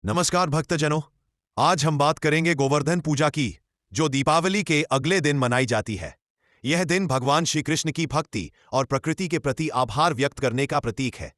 नमस्कार भक्तजनों। आज हम बात करेंगे गोवर्धन पूजा की, जो दीपावली के अगले दिन मनाई जाती है। यह दिन भगवान श्री कृष्ण की भक्ति और प्रकृति के प्रति आभार व्यक्त करने का प्रतीक है।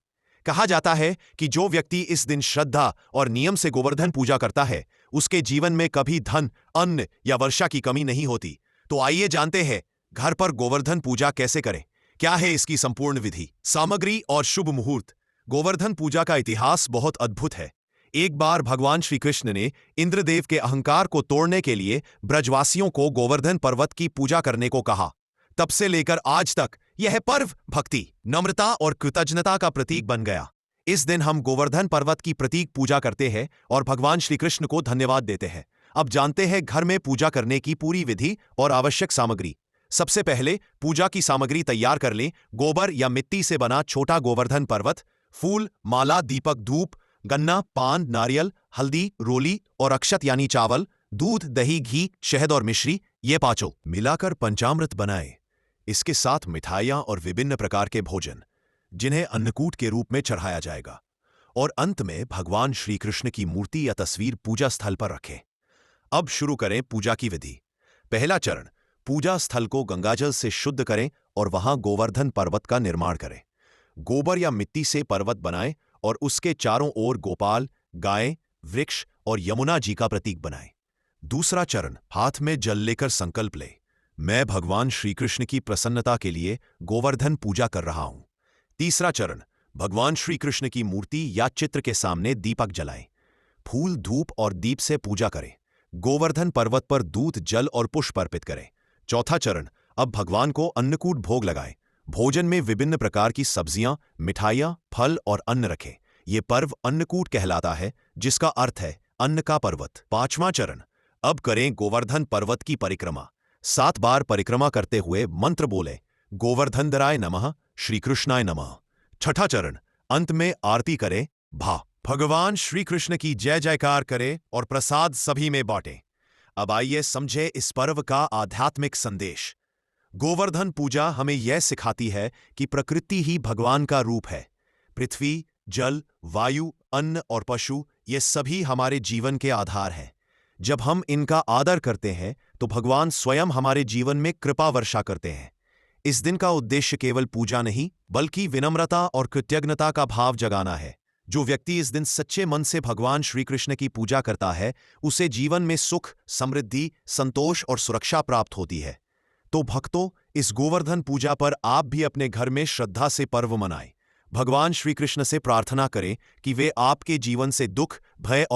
कहा जाता है कि जो व्यक्ति इस दिन श्रद्धा और नियम से गोवर्धन पूजा करता है, उसके जीवन में कभी धन, अन्न या वर्षा की कमी नहीं होती। तो आइए जानते हैं, घर पर गोवर्धन पूजा कैसे करें, क्या है इसकी संपूर्ण विधि, सामग्री और शुभ मुहूर्त। गोवर्धन पूजा का इतिहास बहुत अद्भुत है। एक बार भगवान श्री कृष्ण ने इंद्रदेव के अहंकार को तोड़ने के लिए ब्रजवासियों को गोवर्धन पर्वत की पूजा करने को कहा। तब से लेकर आज तक यह पर्व भक्ति, नम्रता और कृतज्ञता का प्रतीक बन गया। इस दिन हम गोवर्धन पर्वत की प्रतीक पूजा करते हैं और भगवान श्री कृष्ण को धन्यवाद देते हैं। अब जानते हैं घर में पूजा करने की पूरी विधि और आवश्यक सामग्री। सबसे पहले पूजा की सामग्री तैयार कर लें। गोबर या मिट्टी से बना छोटा गोवर्धन पर्वत, फूल, माला, दीपक, धूप, गन्ना, पान, नारियल, हल्दी, रोली और अक्षत यानी चावल, दूध, दही, घी, शहद और मिश्री, ये पांचों मिलाकर पंचामृत बनाएं। इसके साथ मिठाइयां और विभिन्न प्रकार के भोजन, जिन्हें अन्नकूट के रूप में चढ़ाया जाएगा। और अंत में भगवान श्री कृष्ण की मूर्ति या तस्वीर पूजा स्थल पर रखें। अब शुरू करें पूजा की विधि। पहला चरण, पूजा स्थल को गंगाजल से शुद्ध करें और वहां गोवर्धन पर्वत का निर्माण करें। गोबर या मिट्टी से पर्वत बनाएं और उसके चारों ओर गोपाल, गाय, वृक्ष और यमुना जी का प्रतीक बनाएं। दूसरा चरण, हाथ में जल लेकर संकल्प ले, मैं भगवान श्री कृष्ण की प्रसन्नता के लिए गोवर्धन पूजा कर रहा हूं। तीसरा चरण, भगवान श्री कृष्ण की मूर्ति या चित्र के सामने दीपक जलाएं। फूल, धूप और दीप से पूजा करें। गोवर्धन पर्वत पर दूध, जल और पुष्प अर्पित करें। चौथा चरण, अब भगवान को अन्नकूट भोग लगाएं। भोजन में विभिन्न प्रकार की सब्जियां, मिठाइयां, फल और अन्न रखें। यह पर्व अन्नकूट कहलाता है, जिसका अर्थ है अन्न का पर्वत। पांचवां चरण, अब करें गोवर्धन पर्वत की परिक्रमा। 7 बार परिक्रमा करते हुए मंत्र बोले, गोवर्धनधराय नमः, श्री कृष्णाय नमः। छठा चरण, अंत में आरती करें, भगवान श्री कृष्ण की जय जयकार करें और प्रसाद सभी में बांटें। अब आइए समझे इस पर्व का आध्यात्मिक संदेश। गोवर्धन पूजा हमें यह सिखाती है कि प्रकृति ही भगवान का रूप है। पृथ्वी, जल, वायु, अन्न और पशु, ये सभी हमारे जीवन के आधार हैं। जब हम इनका आदर करते हैं तो भगवान स्वयं हमारे जीवन में कृपा वर्षा करते हैं। इस दिन का उद्देश्य केवल पूजा नहीं, बल्कि विनम्रता और कृतज्ञता का भाव जगाना है। जो व्यक्ति इस दिन सच्चे मन से भगवान श्री कृष्ण की पूजा करता है, उसे जीवन में सुख, समृद्धि, संतोष और सुरक्षा प्राप्त होती है। तो भक्तों, इस गोवर्धन पूजा पर आप भी अपने घर में श्रद्धा से पर्व मनाएं। भगवान श्री कृष्ण से प्रार्थना करें कि वे आपके जीवन से दुख, भय और